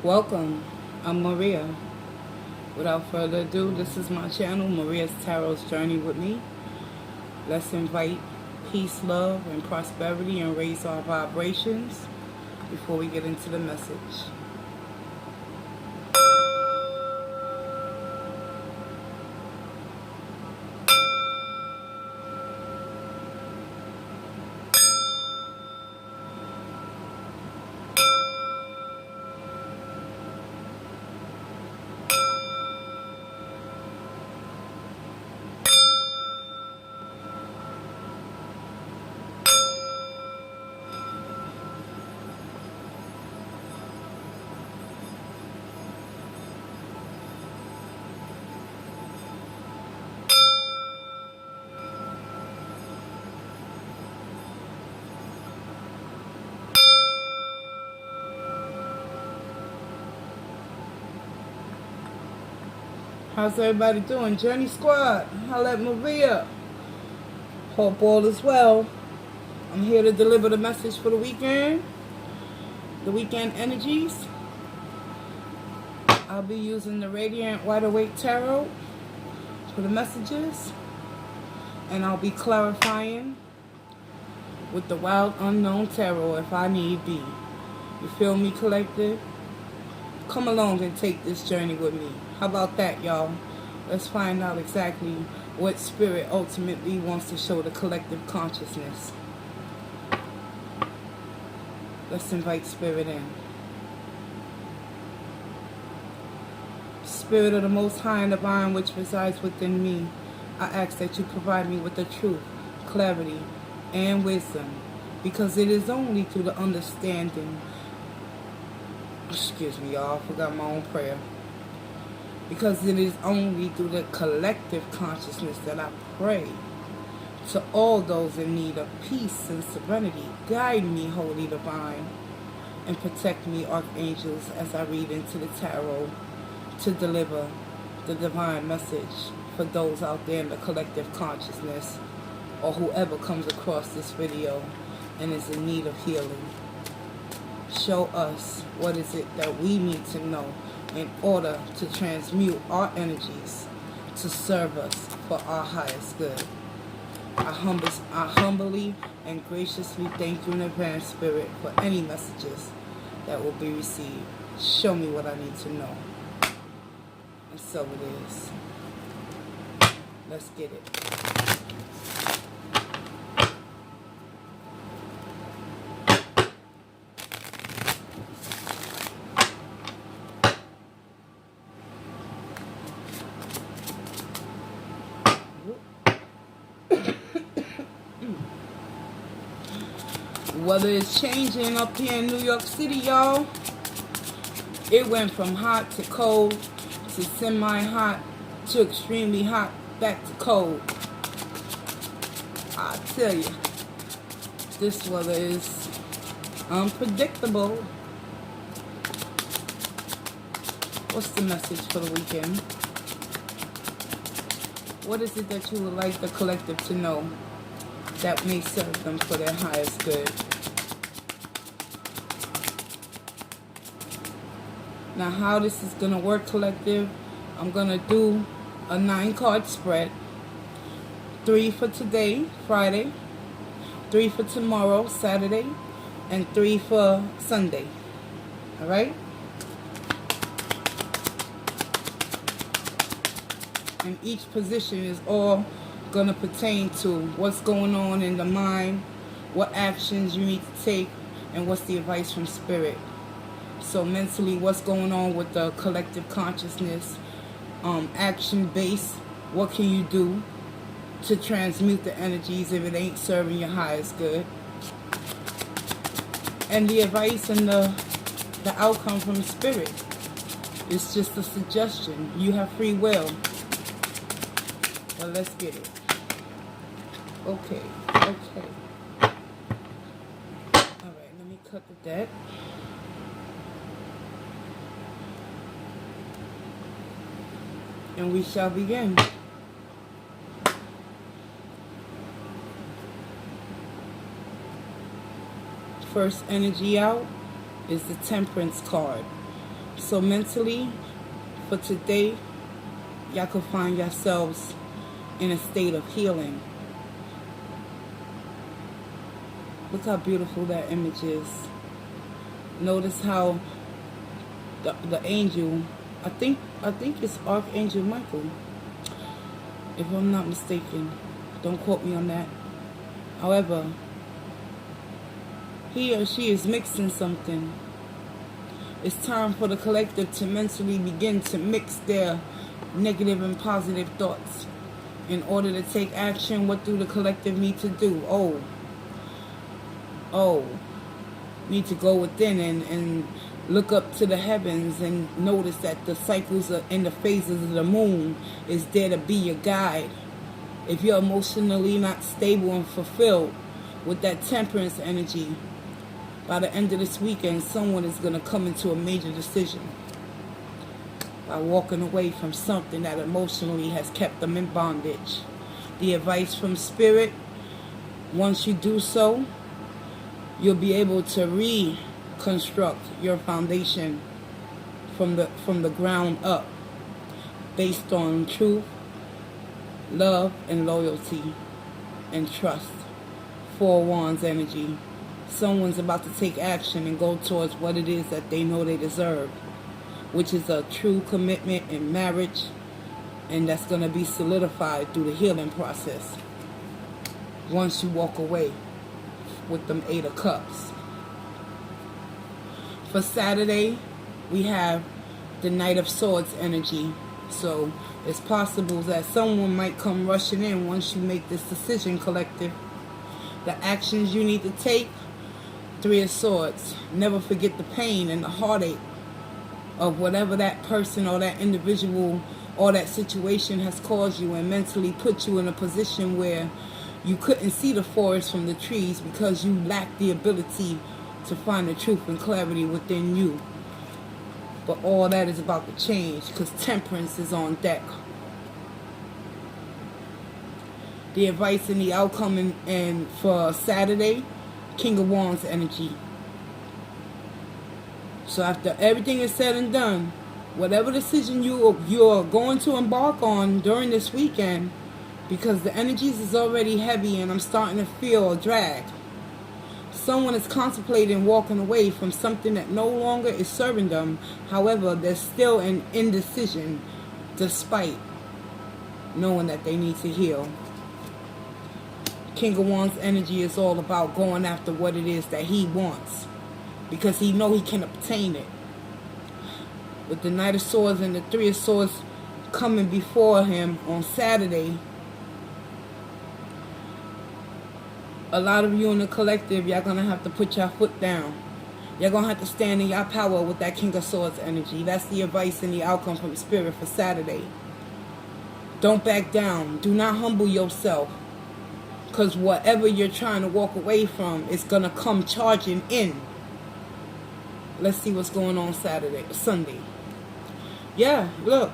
Welcome, I'm Maria. Without further ado, this is my channel, Maria's Tarot's Journey with me. Let's invite peace, love, and prosperity and raise our vibrations before we get into the message. How's everybody doing? Journey Squad, holla at Maria. Hope all is well. I'm here to deliver the message for the weekend energies. I'll be using the Radiant Wide Awake Tarot for the messages, and I'll be clarifying with the Wild Unknown Tarot if I need be. You feel me, collective? Come along and take this journey with me. How about that, y'all? Let's find out exactly what Spirit ultimately wants to show the collective consciousness. Let's invite Spirit in. Spirit of the Most High and Divine which resides within me, I ask that you provide me with the truth, clarity, and wisdom, because it is only through the understanding. Excuse me, y'all, I forgot my own prayer. Because it is only through the collective consciousness that I pray to all those in need of peace and serenity. Guide me, Holy Divine, and protect me, Archangels, as I read into the tarot to deliver the divine message for those out there in the collective consciousness, or whoever comes across this video and is in need of healing. Show us what is it that we need to know in order to transmute our energies to serve us for our highest good. I humbly and graciously thank you in advance, Spirit, for any messages that will be received. Show me what I need to know. And so it is. Let's get it. Weather is changing up here in New York City, y'all. It went from hot to cold to semi-hot to extremely hot back to cold. I tell you, this weather is unpredictable. What's the message for the weekend? What is it that you would like the collective to know that may serve them for their highest good? Now, how this is going to work, collective, I'm going to do a 9-card spread. 3 for today, Friday. 3 for tomorrow, Saturday. And 3 for Sunday. Alright? And each position is all going to pertain to what's going on in the mind, what actions you need to take, and what's the advice from Spirit. So mentally, what's going on with the collective consciousness, action based, what can you do to transmute the energies if it ain't serving your highest good? And the advice and the outcome from Spirit is just a suggestion. You have free will. But let's get it. Okay. Alright, let me cut the deck. And we shall begin. First energy out is the Temperance card. So mentally, for today, y'all can find yourselves in a state of healing. Look how beautiful that image is. Notice how the angel, I think it's Archangel Michael, if I'm not mistaken. Don't quote me on that. However, he or she is mixing something. It's time for the collective to mentally begin to mix their negative and positive thoughts. In order to take action, what do the collective need to do? Need to go within and look up to the heavens and notice that the cycles and the phases of the moon is there to be your guide. If you're emotionally not stable and fulfilled with that temperance energy, by the end of this weekend, someone is going to come into a major decision by walking away from something that emotionally has kept them in bondage. The advice from Spirit, once you do so, you'll be able to reconstruct your foundation from the ground up, based on truth, love, and loyalty, and trust. 4 Wands energy. Someone's about to take action and go towards what it is that they know they deserve, which is a true commitment in marriage, and that's going to be solidified through the healing process once you walk away with them 8 of Cups. For Saturday, we have the Knight of Swords energy. So it's possible that someone might come rushing in once you make this decision, collective. The actions you need to take, 3 of Swords. Never forget the pain and the heartache of whatever that person or that individual or that situation has caused you, and mentally put you in a position where you couldn't see the forest from the trees because you lacked the ability to find the truth and clarity within you. But all that is about to change because temperance is on deck. The advice and the outcome and for Saturday, King of Wands energy. So after everything is said and done, whatever decision you're going to embark on during this weekend, because the energies is already heavy and I'm starting to feel a drag. Someone is contemplating walking away from something that no longer is serving them. However, there's still an indecision despite knowing that they need to heal. King of Wands energy is all about going after what it is that he wants, because he knows he can obtain it. With the Knight of Swords and the 3 of Swords coming before him on Saturday, a lot of you in the collective, y'all going to have to put your foot down. You're going to have to stand in your power with that King of Swords energy. That's the advice and the outcome from Spirit for Saturday. Don't back down. Do not humble yourself. Because whatever you're trying to walk away from is going to come charging in. Let's see what's going on Sunday. Yeah, look.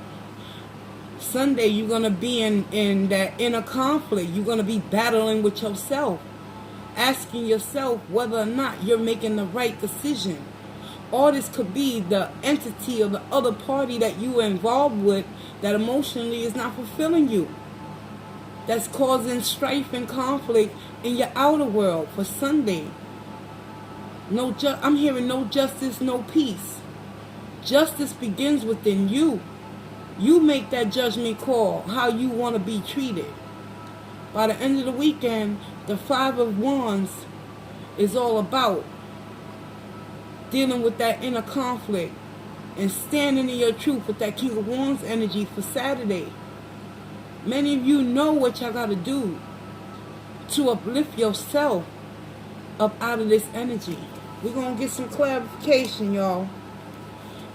Sunday, you're going to be in that inner conflict. You're going to be battling with yourself. Asking yourself whether or not you're making the right decision. Or this could be the entity or the other party that you are involved with that emotionally is not fulfilling you. That's causing strife and conflict in your outer world for Sunday. I'm hearing no justice, no peace. Justice begins within you. You make that judgment call, how you want to be treated. By the end of the weekend, the 5 of Wands is all about dealing with that inner conflict and standing in your truth with that King of Wands energy for Saturday. Many of you know what y'all got to do to uplift yourself up out of this energy. We're going to get some clarification, y'all.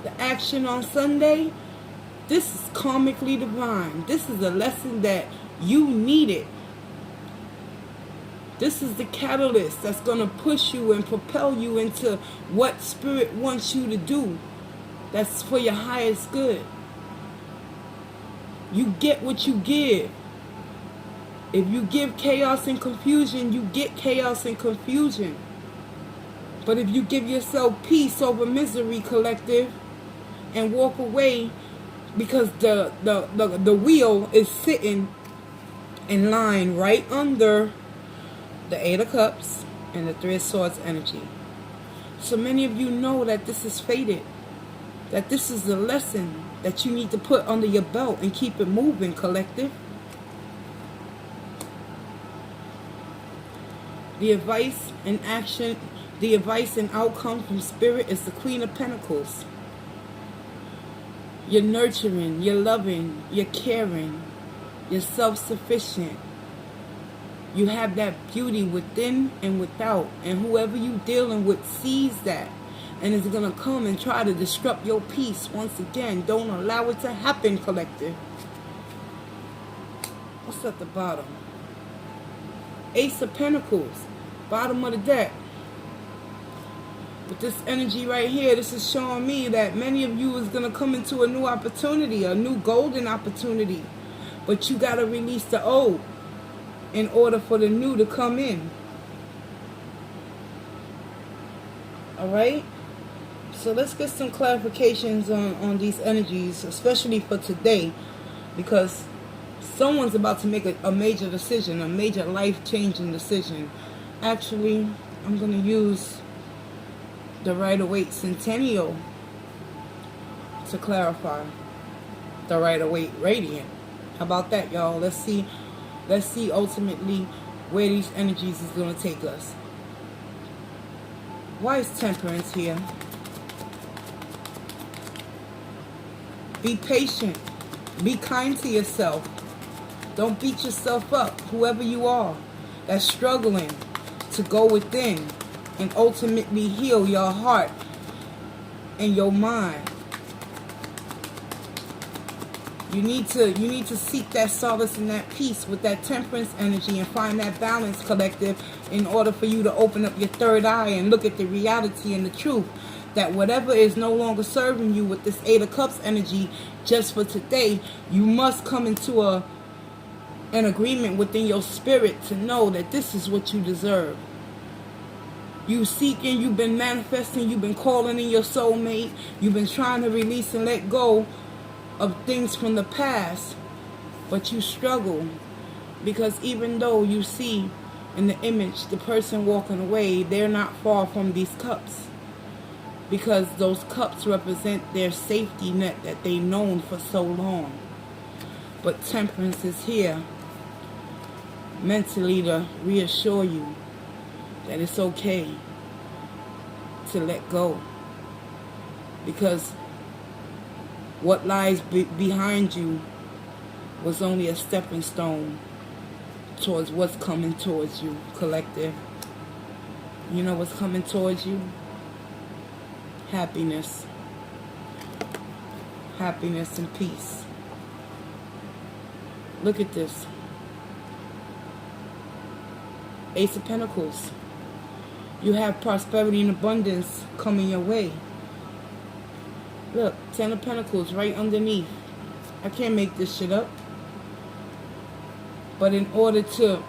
The action on Sunday, this is karmically divine. This is a lesson that you needed. This is the catalyst that's going to push you and propel you into what Spirit wants you to do. That's for your highest good. You get what you give. If you give chaos and confusion, you get chaos and confusion. But if you give yourself peace over misery, collective, and walk away because the wheel is sitting in line right under the Eight of Cups and the Three of Swords energy. So many of you know that this is fated, that this is the lesson that you need to put under your belt and keep it moving, collective. The advice and action, the advice and outcome from Spirit is the Queen of Pentacles. You're nurturing, you're loving, you're caring, you're self-sufficient. You have that beauty within and without. And whoever you're dealing with sees that and is going to come and try to disrupt your peace once again. Don't allow it to happen, collective. What's at the bottom? Ace of Pentacles, bottom of the deck. With this energy right here, this is showing me that many of you is going to come into a new opportunity, a new golden opportunity. But you got to release the old in order for the new to come in. Alright? So let's get some clarifications on these energies, especially for today. Because someone's about to make a major decision, a major life-changing decision. Actually, I'm going to use the Rider-Waite Centennial to clarify the Rider-Waite Radiant. How about that, y'all? Let's see ultimately where these energies is going to take us. Why is Temperance here? Be patient. Be kind to yourself. Don't beat yourself up. Whoever you are that's struggling to go within and ultimately heal your heart and your mind. You need to seek that solace and that peace with that Temperance energy and find that balance, collective, in order for you to open up your third eye and look at the reality and the truth that whatever is no longer serving you with this Eight of Cups energy just for today, you must come into an agreement within your spirit to know that this is what you deserve. You seeking, you've been manifesting, you've been calling in your soulmate, you've been trying to release and let go of things from the past, but you struggle because even though you see in the image the person walking away, they're not far from these cups, because those cups represent their safety net that they've known for so long. But Temperance is here mentally to reassure you that it's okay to let go, because what lies behind you was only a stepping stone towards what's coming towards you, collective. You know what's coming towards you? Happiness. Happiness and peace. Look at this. Ace of Pentacles. You have prosperity and abundance coming your way. Look, Ten of Pentacles right underneath. I can't make this shit up. But in order to...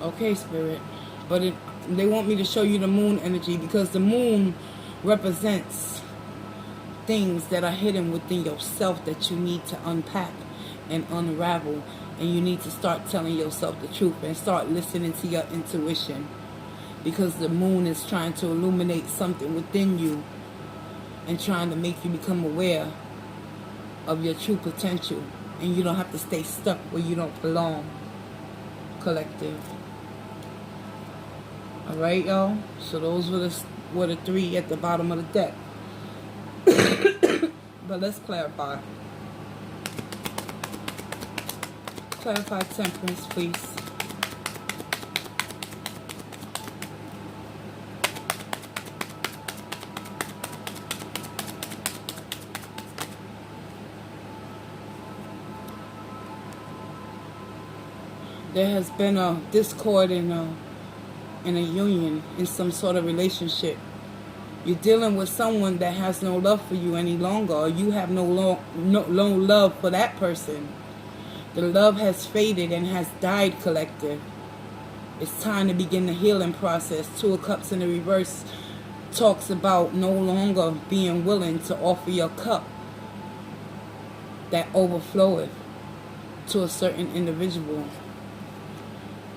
Okay, Spirit. But they want me to show you the moon energy, because the moon represents things that are hidden within yourself that you need to unpack and unravel. And you need to start telling yourself the truth and start listening to your intuition, because the moon is trying to illuminate something within you and trying to make you become aware of your true potential, and you don't have to stay stuck where you don't belong, collective. Alright, y'all? So those were the three at the bottom of the deck. But let's clarify. Clarify Temperance, please. There has been a discord in a union, in some sort of relationship. You're dealing with someone that has no love for you any longer, or you have no love for that person. The love has faded and has died, collective. It's time to begin the healing process. Two of Cups in the reverse talks about no longer being willing to offer your cup that overfloweth to a certain individual.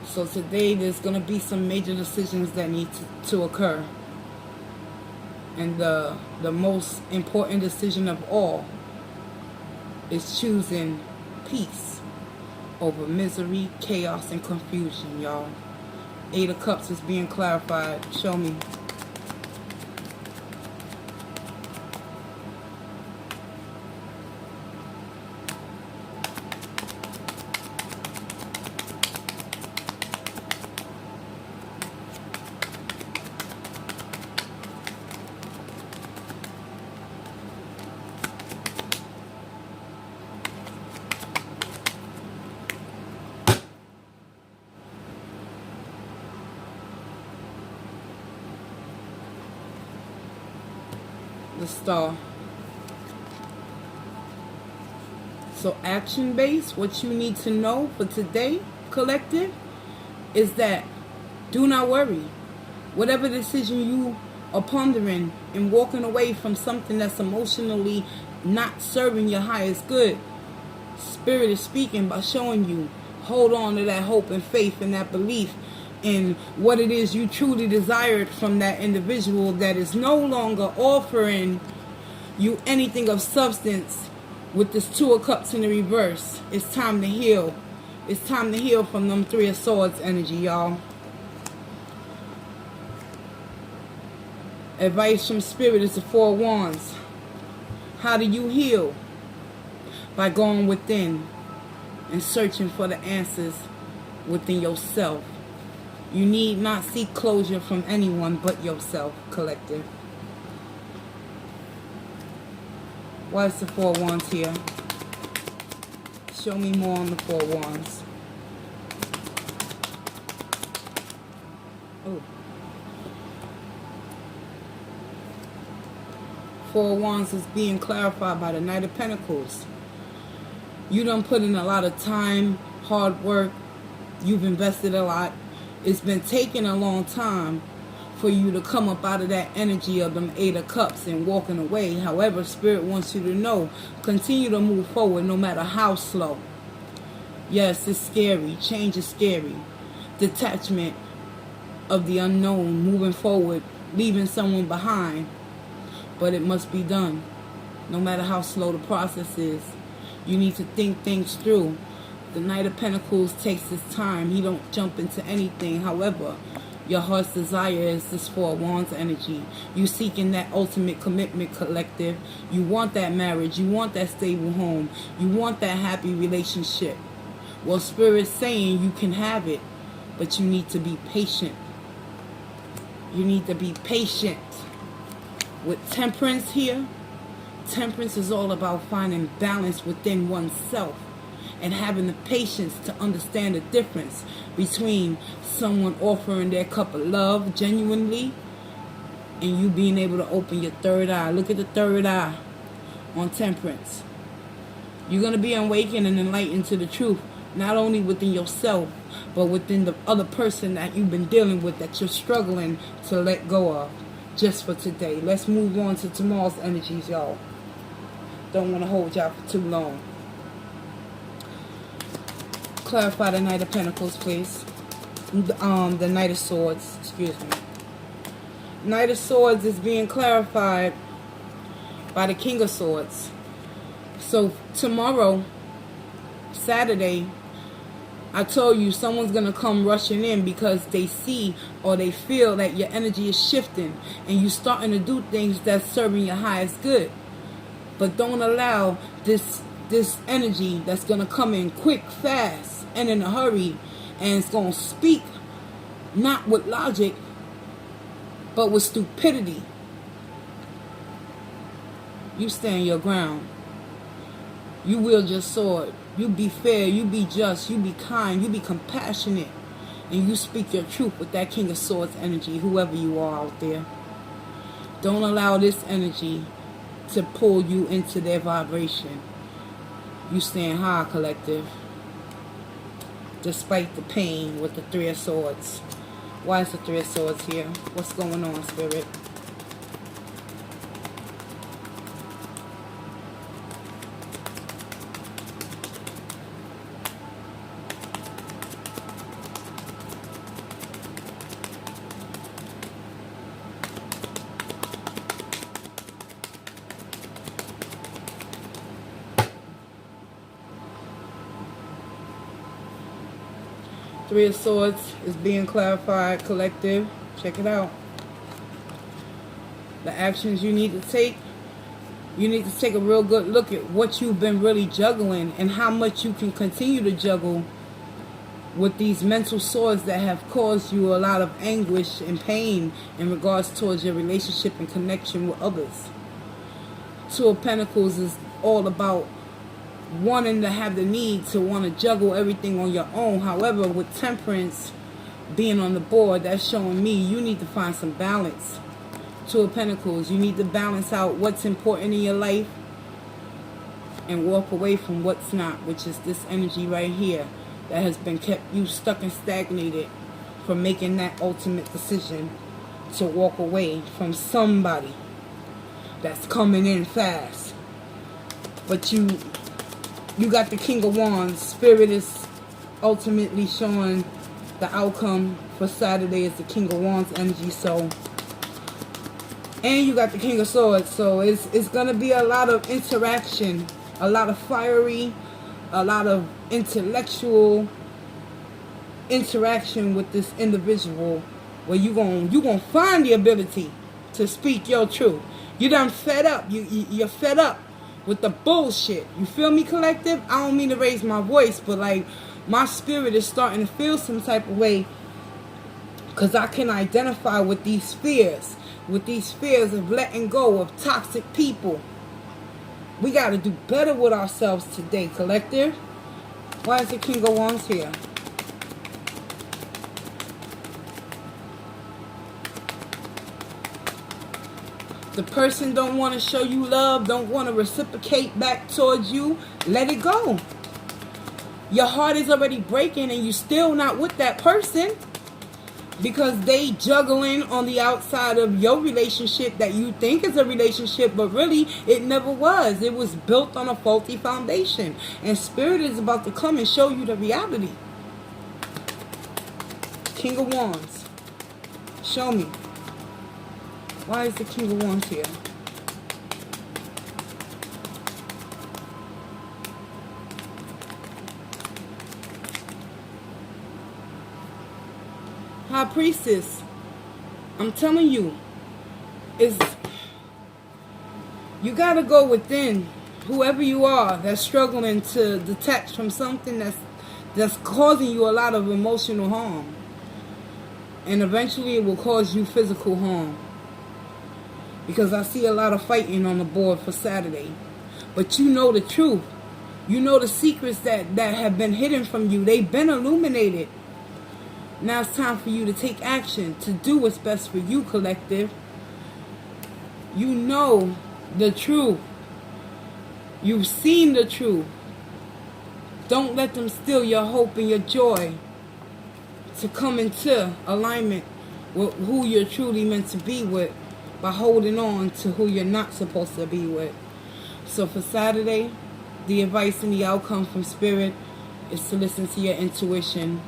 So today there's going to be some major decisions that need to occur. And the most important decision of all is choosing peace over misery, chaos, and confusion, y'all. 8 of Cups is being clarified. Show me. The Star. So action based, what you need to know for today, collective, is that do not worry. Whatever decision you are pondering and walking away from something that's emotionally not serving your highest good, Spirit is speaking by showing you, hold on to that hope and faith and that belief in what it is you truly desired from that individual that is no longer offering you anything of substance. With this 2 of Cups in the reverse, it's time to heal. It's time to heal from them 3 of Swords energy, y'all. Advice from Spirit is the 4 of Wands. How do you heal? By going within and searching for the answers within yourself. You need not seek closure from anyone but yourself, collective. Why is the 4 of Wands here? Show me more on the 4 of Wands. Oh. 4 of Wands is being clarified by the Knight of Pentacles. You done put in a lot of time, hard work. You've invested a lot. It's been taking a long time for you to come up out of that energy of them 8 of Cups and walking away. However, Spirit wants you to know, continue to move forward no matter how slow. Yes, it's scary. Change is scary. Detachment of the unknown, moving forward, leaving someone behind. But it must be done. No matter how slow the process is, you need to think things through. The Knight of Pentacles takes his time. He don't jump into anything. However, your heart's desire is this 4 of Wands energy. You seeking that ultimate commitment, collective. You want that marriage. You want that stable home. You want that happy relationship. Well, Spirit's saying you can have it, but you need to be patient. You need to be patient. With Temperance here, Temperance is all about finding balance within oneself and having the patience to understand the difference between someone offering their cup of love genuinely and you being able to open your third eye. Look at the third eye on Temperance. You're going to be awakened and enlightened to the truth, not only within yourself, but within the other person that you've been dealing with that you're struggling to let go of. Just for today. Let's move on to tomorrow's energies, y'all. Don't want to hold y'all for too long. Clarify the Knight of Pentacles, please. The Knight of Swords, excuse me. Knight of Swords is being clarified by the King of Swords. So tomorrow, Saturday, I told you someone's going to come rushing in because they see or they feel that your energy is shifting and you're starting to do things that's serving your highest good. But don't allow this energy that's going to come in quick, fast, and in a hurry, and it's going to speak not with logic, but with stupidity. You stand your ground. You wield your sword. You be fair. You be just. You be kind. You be compassionate. And you speak your truth with that King of Swords energy, whoever you are out there. Don't allow this energy to pull you into their vibration. You stand high, collective. Despite the pain with the 3 of Swords. Why is the 3 of Swords here? What's going on, Spirit? Three of Swords is being clarified, collective. Check it out. The actions you need to take. You need to take a real good look at what you've been really juggling and how much you can continue to juggle with these mental swords that have caused you a lot of anguish and pain in regards towards your relationship and connection with others. Two of Pentacles is all about wanting to have the need to want to juggle everything on your own. However, with Temperance being on the board, that's showing me you need to find some balance. Two of Pentacles, you need to balance out what's important in your life and walk away from what's not, which is this energy right here that has been kept you stuck and stagnated from making that ultimate decision to walk away from somebody that's coming in fast. But you got the King of Wands. Spirit is ultimately showing the outcome for Saturday is the King of Wands energy. So, and you got the King of Swords. So it's going to be a lot of interaction, a lot of fiery, a lot of intellectual interaction with this individual, where you gonna find the ability to speak your truth. You done fed up. You're fed up with the bullshit. You feel me, collective? I don't mean to raise my voice, but like my spirit is starting to feel some type of way, because I can identify with these fears of letting go of toxic people. We got to do better with ourselves today, collective. Why is the King of Wands here? The person don't want to show you love, don't want to reciprocate back towards you. Let it go. Your heart is already breaking and you still not with that person, because they juggling on the outside of your relationship that you think is a relationship, but really it never was. It was built on a faulty foundation. And Spirit is about to come and show you the reality. King of Wands. Show me. Why is the King of Wands here? High Priestess, I'm telling you, you gotta go within. Whoever you are that's struggling to detach from something that's causing you a lot of emotional harm, and eventually it will cause you physical harm. Because I see a lot of fighting on the board for Saturday, but you know the truth. You know the secrets that have been hidden from you. They've been illuminated. Now it's time for you to take action, to do what's best for you, collective. You know the truth. You've seen the truth. Don't let them steal your hope and your joy to come into alignment with who you're truly meant to be with, by holding on to who you're not supposed to be with. So for Saturday, the advice and the outcome from Spirit is to listen to your intuition.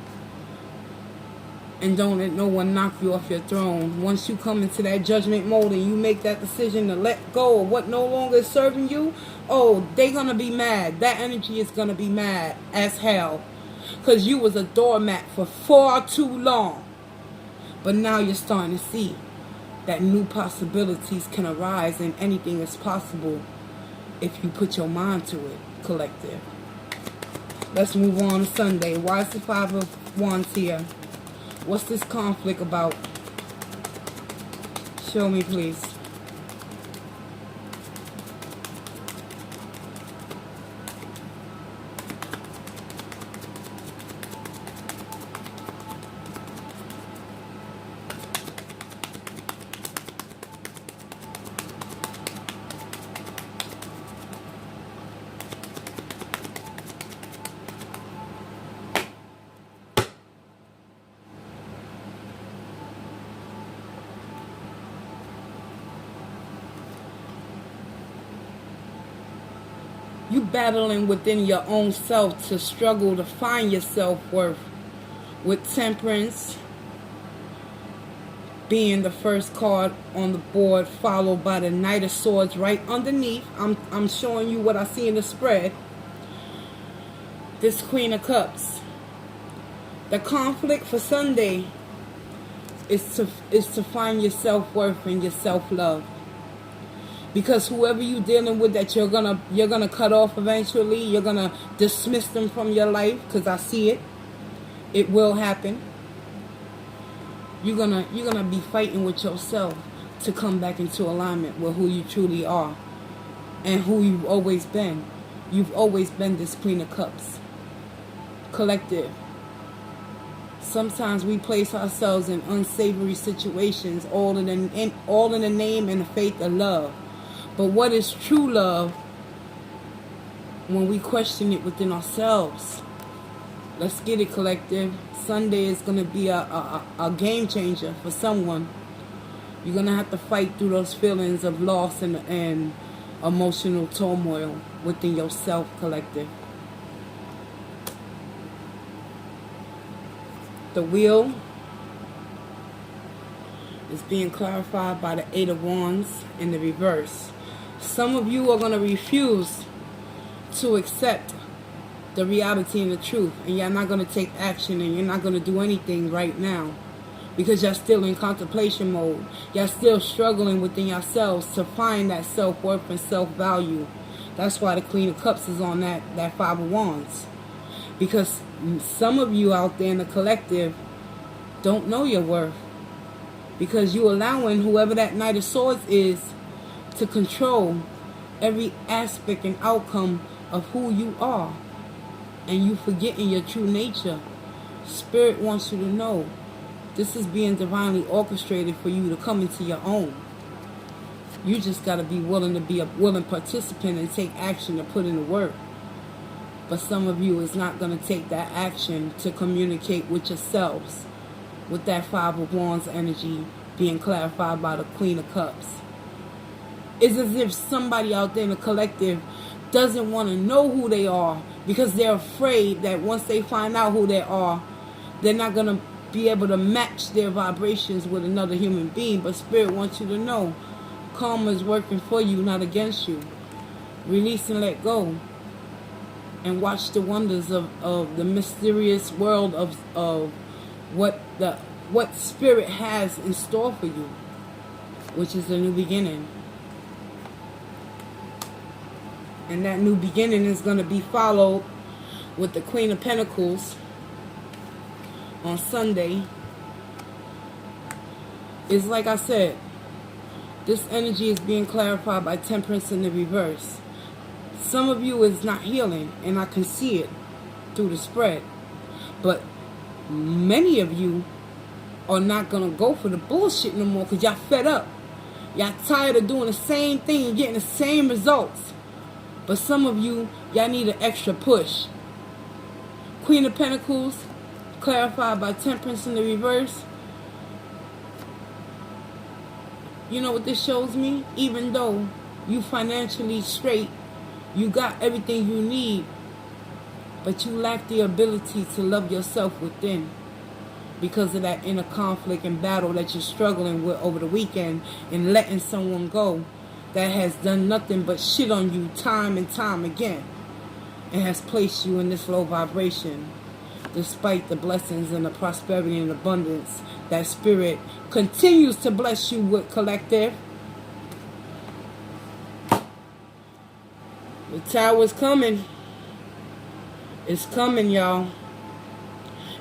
And don't let no one knock you off your throne. Once you come into that judgment mode and you make that decision to let go of what no longer is serving you, oh, they're going to be mad. That energy is going to be mad as hell. Because you was a doormat for far too long. But now you're starting to see that new possibilities can arise, and anything is possible if you put your mind to it, collective. Let's move on to Sunday. Why is the Five of Wands here? What's this conflict about? Show me, please. You battling within your own self to struggle to find your self-worth, with Temperance being the first card on the board, followed by the Knight of Swords right underneath. I'm showing you what I see in the spread. This Queen of Cups. The conflict for Sunday is to find your self-worth and your self-love. Because whoever you're dealing with that you're gonna cut off eventually, you're gonna dismiss them from your life, because I see it. It will happen. You're gonna be fighting with yourself to come back into alignment with who you truly are and who you've always been. You've always been this Queen of Cups. Collective. Sometimes we place ourselves in unsavory situations, all in the name and the faith of love. But what is true love when we question it within ourselves? Let's get it, collective. Sunday is going to be a game changer for someone. You're going to have to fight through those feelings of loss and emotional turmoil within yourself, collective. The wheel is being clarified by the Eight of Wands in the reverse. Some of you are going to refuse to accept the reality and the truth, and you're not going to take action, and you're not going to do anything right now because you're still in contemplation mode. You're still struggling within yourselves to find that self-worth and self-value. That's why the Queen of Cups is on that Five of Wands. Because some of you out there in the collective don't know your worth. Because you're allowing whoever that Knight of Swords is to control every aspect and outcome of who you are. And you forgetting your true nature. Spirit wants you to know this is being divinely orchestrated for you to come into your own. You just got to be willing to be a willing participant and take action and put in the work. But some of you is not going to take that action to communicate with yourselves, with that Five of Wands energy being clarified by the Queen of Cups. It's as if somebody out there in the collective doesn't want to know who they are because they're afraid that once they find out who they are, they're not going to be able to match their vibrations with another human being. But Spirit wants you to know karma is working for you, not against you. Release and let go. And watch the wonders of the mysterious world of what Spirit has in store for you, which is a new beginning. And that new beginning is going to be followed with the Queen of Pentacles on Sunday. It's like I said, this energy is being clarified by Temperance in the reverse. Some of you is not healing, and I can see it through the spread. But many of you are not going to go for the bullshit no more because y'all fed up. Y'all tired of doing the same thing and getting the same results. But some of you, y'all need an extra push. Queen of Pentacles, clarified by Temperance in the reverse. You know what this shows me? Even though you financially straight, you got everything you need, but you lack the ability to love yourself within because of that inner conflict and battle that you're struggling with over the weekend and letting someone go that has done nothing but shit on you time and time again and has placed you in this low vibration despite the blessings and the prosperity and abundance that Spirit continues to bless you with, collective. The Tower's coming. It's coming, y'all.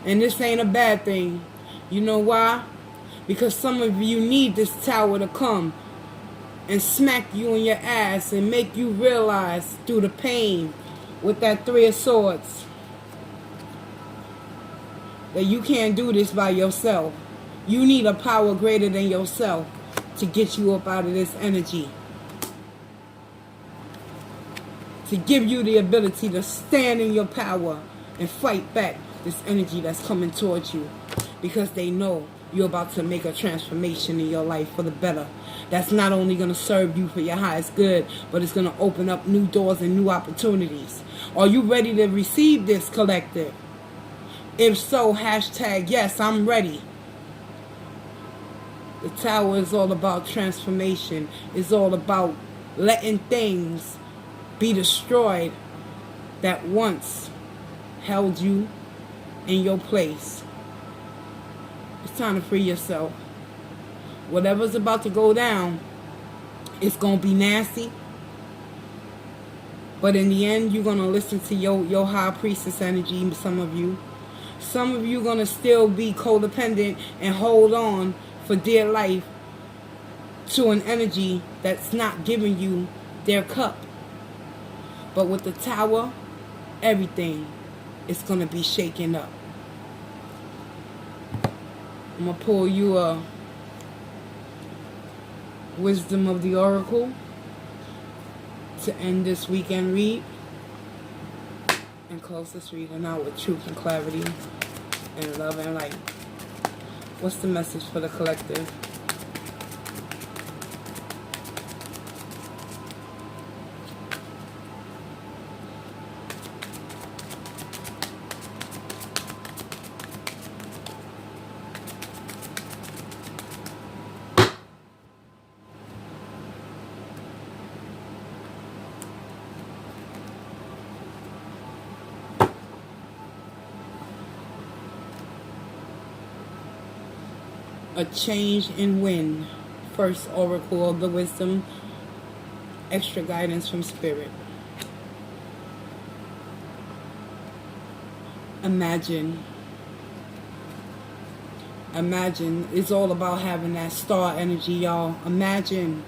And this ain't a bad thing. You know why? Because some of you need this Tower to come and smack you in your ass and make you realize through the pain with that Three of Swords that you can't do this by yourself. You need a power greater than yourself to get you up out of this energy. To give you the ability to stand in your power and fight back this energy that's coming towards you. Because they know you're about to make a transformation in your life for the better. That's not only going to serve you for your highest good, but it's going to open up new doors and new opportunities. Are you ready to receive this, collective? If so, hashtag yes, I'm ready. The Tower is all about transformation. It's all about letting things be destroyed that once held you in your place. It's time to free yourself. Whatever's about to go down, it's going to be nasty. But in the end, you're going to listen to your high priestess energy, some of you. Some of you going to still be codependent and hold on for dear life to an energy that's not giving you their cup. But with the Tower, everything is going to be shaken up. I'm going to pull you a Wisdom of the Oracle to end this weekend read, and close this reading out with truth and clarity and love and light. What's the message for the collective? A change in wind. First oracle of the wisdom. Extra guidance from spirit. Imagine. Imagine. It's all about having that star energy, y'all. Imagine.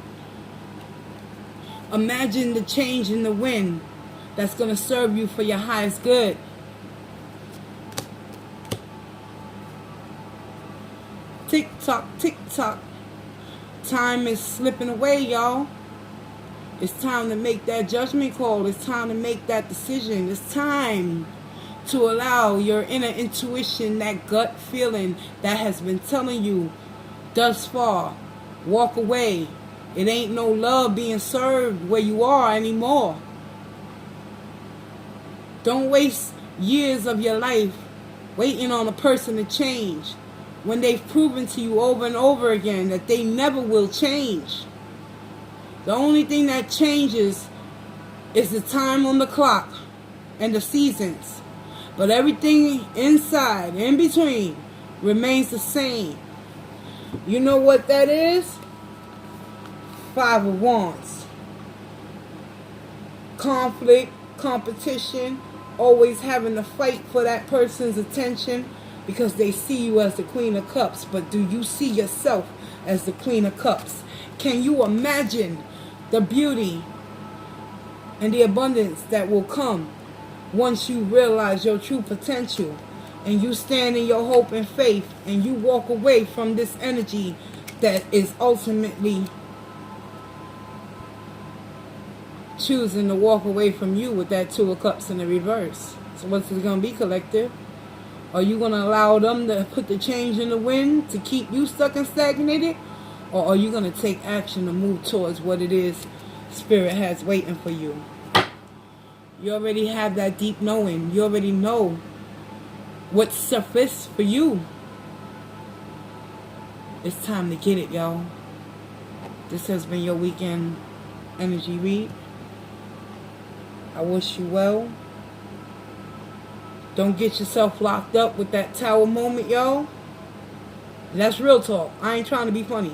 Imagine the change in the wind that's going to serve you for your highest good. Tick-tock, tick-tock. Time is slipping away, y'all. It's time to make that judgment call. It's time to make that decision. It's time to allow your inner intuition, that gut feeling that has been telling you thus far, walk away. It ain't no love being served where you are anymore. Don't waste years of your life waiting on a person to change, when they've proven to you over and over again that they never will change. The only thing that changes is the time on the clock and the seasons. But everything inside, in between, remains the same. You know what that is? 5 of Wands. Conflict, competition, always having to fight for that person's attention, because they see you as the Queen of Cups. But do you see yourself as the Queen of Cups? Can you imagine the beauty and the abundance that will come once you realize your true potential, and you stand in your hope and faith, and you walk away from this energy that is ultimately choosing to walk away from you with that 2 of Cups in the reverse? So what's it going to be, collective? Are you going to allow them to put the change in the wind to keep you stuck and stagnated? Or are you going to take action to move towards what it is Spirit has waiting for you? You already have that deep knowing. You already know what's surface for you. It's time to get it, y'all. This has been your weekend energy read. I wish you well. Don't get yourself locked up with that Tower moment, y'all. That's real talk. I ain't trying to be funny.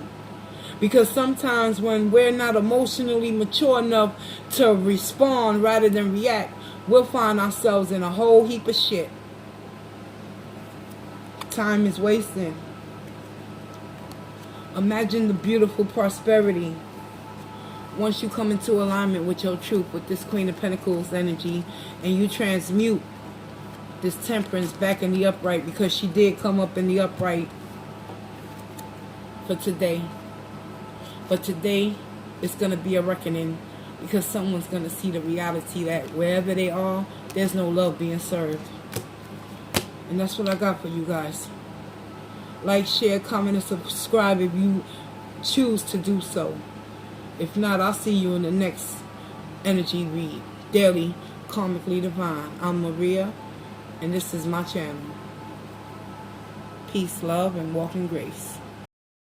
Because sometimes when we're not emotionally mature enough to respond rather than react, we'll find ourselves in a whole heap of shit. Time is wasting. Imagine the beautiful prosperity once you come into alignment with your truth, with this Queen of Pentacles energy, and you transmute this Temperance back in the upright, because she did come up in the upright for today. But today, it's going to be a reckoning, because someone's going to see the reality that wherever they are, there's no love being served. And that's what I got for you guys. Like, share, comment, and subscribe if you choose to do so. If not, I'll see you in the next energy read. Daily, Karmically Divine. I'm Maria, and this is my channel. Peace, love, and walk in grace.